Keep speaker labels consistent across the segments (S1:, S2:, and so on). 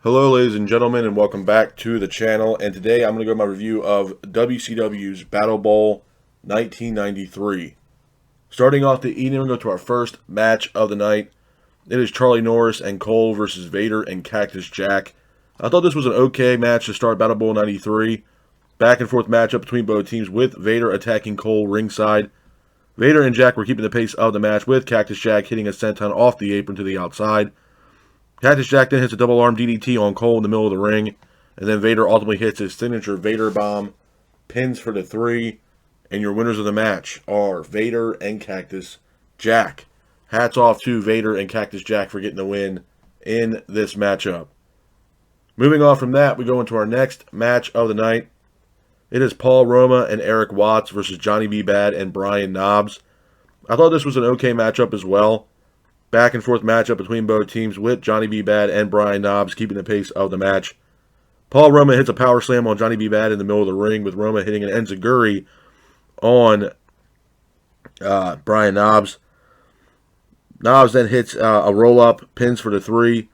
S1: Hello ladies and gentlemen, and welcome back to the channel. And today I'm going to go my review of WCW's Battle Bowl 1993. Starting off the evening, we'll go to our first match of the night. It is Charlie Norris and Cole versus Vader and Cactus Jack. I thought this was an okay match to start Battle Bowl 93. Back and forth matchup between both teams with Vader attacking Cole ringside. Vader and Jack were keeping the pace of the match with Cactus Jack hitting a senton off the apron to the outside. Cactus Jack then hits a double arm DDT on Cole in the middle of the ring, and then Vader ultimately hits his signature Vader bomb, pins for the 3, and your winners of the match are Vader and Cactus Jack. Hats off to Vader and Cactus Jack for getting the win in this matchup. Moving on from that, we go into our next match of the night. It is Paul Roma and Eric Watts versus Johnny B. Bad and Brian Knobbs. I thought this was an okay matchup as well. Back and forth matchup between both teams with Johnny B. Bad and Brian Knobbs keeping the pace of the match. Paul Roma hits a power slam on Johnny B. Bad in the middle of the ring, with Roma hitting an enziguri on Brian Knobbs. Knobbs then hits a roll-up, pins for the 3,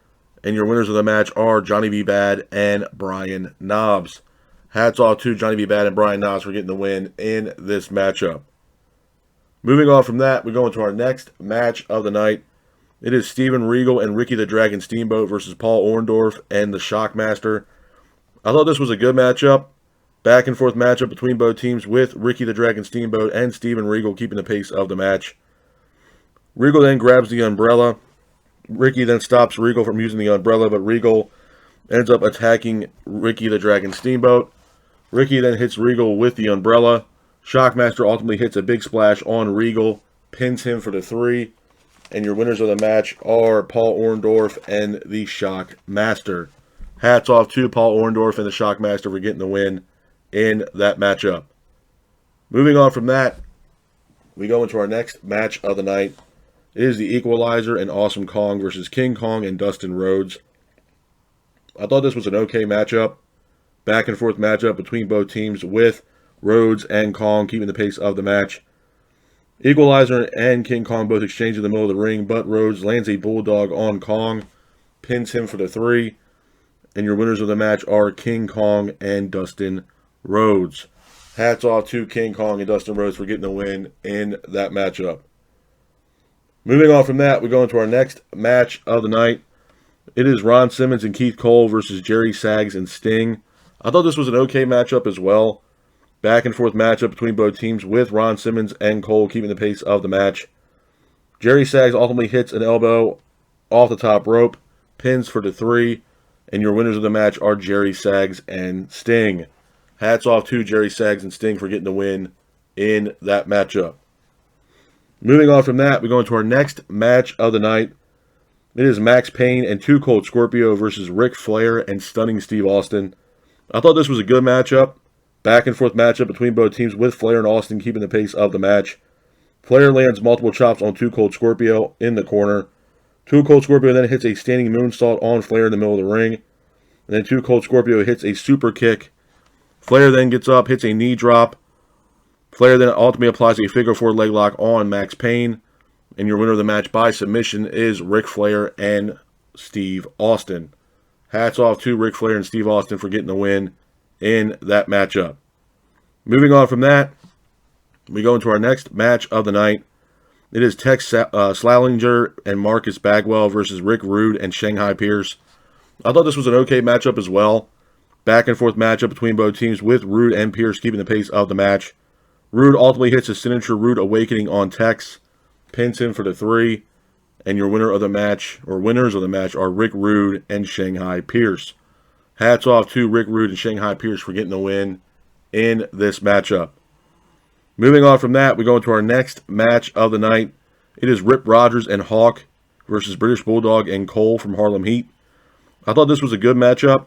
S1: and your winners of the match are Johnny B. Bad and Brian Knobbs. Hats off to Johnny B. Bad and Brian Knobbs for getting the win in this matchup. Moving on from that, we go into our next match of the night. It is Steven Regal and Ricky the Dragon Steamboat versus Paul Orndorff and the Shockmaster. I thought this was a good matchup. Back and forth matchup between both teams with Ricky the Dragon Steamboat and Steven Regal keeping the pace of the match. Regal then grabs the umbrella. Ricky then stops Regal from using the umbrella, but Regal ends up attacking Ricky the Dragon Steamboat. Ricky then hits Regal with the umbrella. Shockmaster ultimately hits a big splash on Regal, pins him for the 3. And your winners of the match are Paul Orndorff and the Shockmaster. Hats off to Paul Orndorff and the Shockmaster for getting the win in that matchup. Moving on from that, we go into our next match of the night. It is the Equalizer and Awesome Kong versus King Kong and Dustin Rhodes. I thought this was an okay matchup. Back and forth matchup between both teams with Rhodes and Kong keeping the pace of the match. Equalizer and King Kong both exchange in the middle of the ring, but Rhodes lands a bulldog on Kong, pins him for the 3, and your winners of the match are King Kong and Dustin Rhodes. Hats off to King Kong and Dustin Rhodes for getting the win in that matchup. Moving on from that, we go into our next match of the night. It is Ron Simmons and Keith Cole versus Jerry Sags and Sting. I thought this was an okay matchup as well. Back and forth matchup between both teams with Ron Simmons and Cole keeping the pace of the match. Jerry Sags ultimately hits an elbow off the top rope, pins for the 3, and your winners of the match are Jerry Sags and Sting. Hats off to Jerry Sags and Sting for getting the win in that matchup. Moving on from that, we go into our next match of the night. It is Max Payne and Too Cold Scorpio versus Ric Flair and Stunning Steve Austin. I thought this was a good matchup. Back and forth matchup between both teams with Flair and Austin keeping the pace of the match. Flair lands multiple chops on Too Cold Scorpio in the corner. Too Cold Scorpio then hits a standing moonsault on Flair in the middle of the ring. And then Too Cold Scorpio hits a super kick. Flair then gets up, hits a knee drop. Flair then ultimately applies a figure 4 leg lock on Max Payne. And your winner of the match by submission is Ric Flair and Steve Austin. Hats off to Ric Flair and Steve Austin for getting the win in that matchup. Moving on from that, we go into our next match of the night. It is Tex Salinger and Marcus Bagwell versus Rick Rude and Shanghai Pierce. I thought this was an okay matchup as well. Back and forth matchup between both teams with Rude and Pierce keeping the pace of the match. Rude ultimately hits his signature Rude Awakening on Tex, pins him for the 3, and your winner of the match, or winners of the match, are Rick Rude and Shanghai Pierce. Hats off to Rick Rude and Shanghai Pierce for getting the win in this matchup. Moving on from that, we go into our next match of the night. It is Rip Rogers and Hawk versus British Bulldog and Cole from Harlem Heat. I thought this was a good matchup.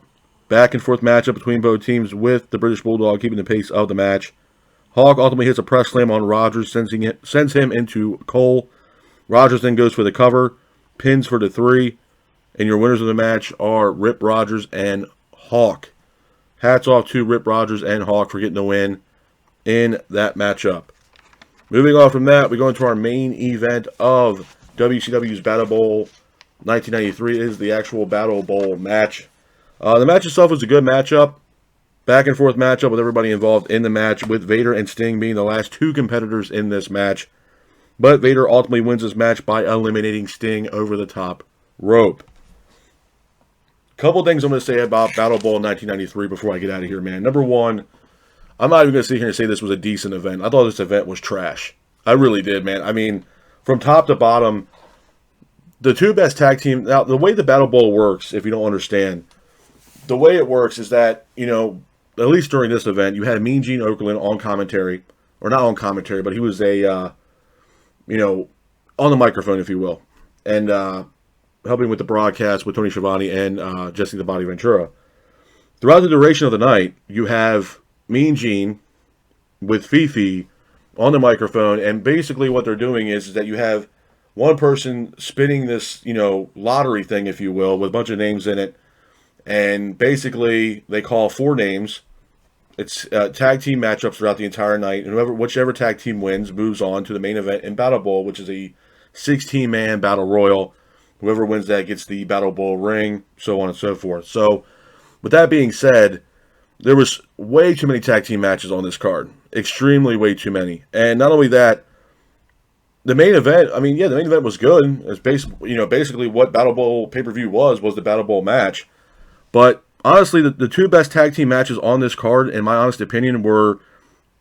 S1: Back and forth matchup between both teams with the British Bulldog keeping the pace of the match. Hawk ultimately hits a press slam on Rogers, sends him into Cole. Rogers then goes for the cover, pins for the 3, and your winners of the match are Rip Rogers and Hawk. Hats off to Rip Rogers and Hawk for getting the win in that matchup. Moving on from that, we go into our main event of WCW's Battle Bowl 1993. It is the actual Battle Bowl match. The match itself was a good matchup. Back and forth matchup with everybody involved in the match, with Vader and Sting being the last two competitors in this match. But Vader ultimately wins this match by eliminating Sting over the top rope. Couple things I'm going to say about Battle Bowl 1993 before I get out of here, man. Number one, I'm not even going to sit here and say this was a decent event. I thought this event was trash. I really did, man. I mean, from top to bottom, the two best tag team. Now, the way the Battle Bowl works, if you don't understand, the way it works is that, at least during this event, you had Mean Gene Okerlund on commentary, or not on commentary, but he was on the microphone, if you will, and helping with the broadcast with Tony Schiavone and Jesse the Body Ventura. Throughout the duration of the night, you have Mean Gene with Fifi on the microphone, and basically what they're doing is that you have one person spinning this, lottery thing, if you will, with a bunch of names in it, and basically they call four names. It's tag team matchups throughout the entire night, and whichever tag team wins moves on to the main event in Battle Bowl, which is a 16-man battle royal. Whoever wins that gets the Battle Bowl ring, so on and so forth. So, with that being said, there was way too many tag team matches on this card. Extremely way too many. And not only that, the main event, the main event was good. It's basically what Battle Bowl pay-per-view was the Battle Bowl match. But honestly, the two best tag team matches on this card, in my honest opinion, were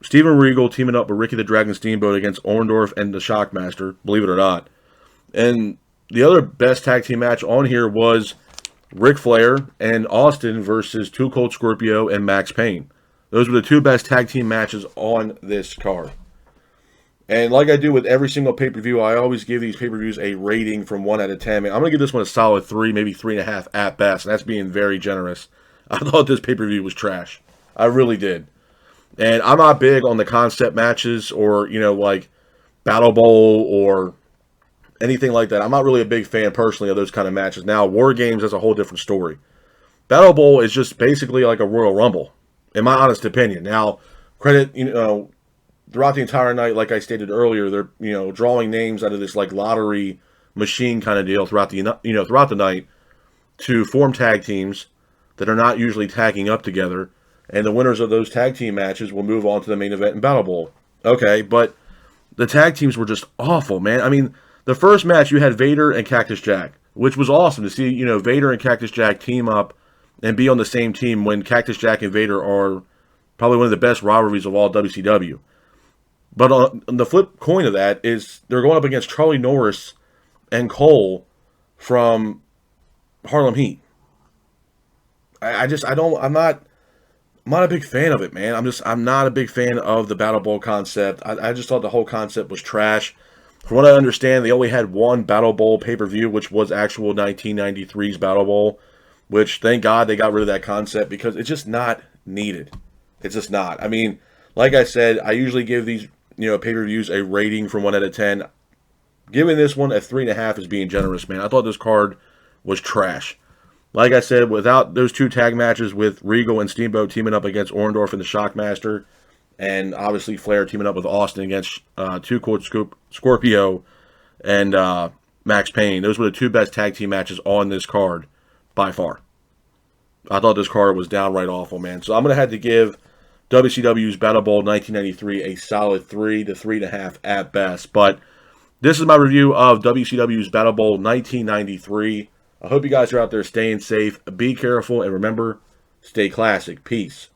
S1: Steven Regal teaming up with Ricky the Dragon Steamboat against Orndorff and the Shockmaster, believe it or not. And the other best tag team match on here was Ric Flair and Austin versus Too Cold Scorpio and Max Payne. Those were the two best tag team matches on this card. And like I do with every single pay-per-view, I always give these pay-per-views a rating from 1 out of 10. Man, I'm going to give this one a solid 3, maybe 3.5 at best. And that's being very generous. I thought this pay-per-view was trash. I really did. And I'm not big on the concept matches or, like Battle Bowl or anything like that. I'm not really a big fan personally of those kind of matches. Now, War Games is a whole different story. Battle Bowl is just basically like a Royal Rumble, in my honest opinion. Now, credit, throughout the entire night, like I stated earlier, they're, drawing names out of this like lottery machine kind of deal throughout the night to form tag teams that are not usually tagging up together. And the winners of those tag team matches will move on to the main event in Battle Bowl. Okay, but the tag teams were just awful, man. The first match, you had Vader and Cactus Jack, which was awesome to see, Vader and Cactus Jack team up and be on the same team when Cactus Jack and Vader are probably one of the best rivalries of all WCW. But on the flip coin of that is they're going up against Charlie Norris and Cole from Harlem Heat. I'm not a big fan of it, man. I'm not a big fan of the Battle Bowl concept. I just thought the whole concept was trash. From what I understand, they only had one Battle Bowl pay-per-view, which was actual 1993's Battle Bowl, which, thank God, they got rid of that concept because it's just not needed. It's just not. Like I said, I usually give these, pay-per-views a rating from 1 out of 10. Giving this one a 3.5 is being generous, man. I thought this card was trash. Like I said, without those two tag matches with Regal and Steamboat teaming up against Orndorff and the Shockmaster, and obviously Flair teaming up with Austin against Too Cold Scorpio and Max Payne. Those were the two best tag team matches on this card by far. I thought this card was downright awful, man. So I'm going to have to give WCW's Battle Bowl 1993 a solid 3 to 3.5 at best. But this is my review of WCW's Battle Bowl 1993. I hope you guys are out there staying safe. Be careful, and remember, stay classic. Peace.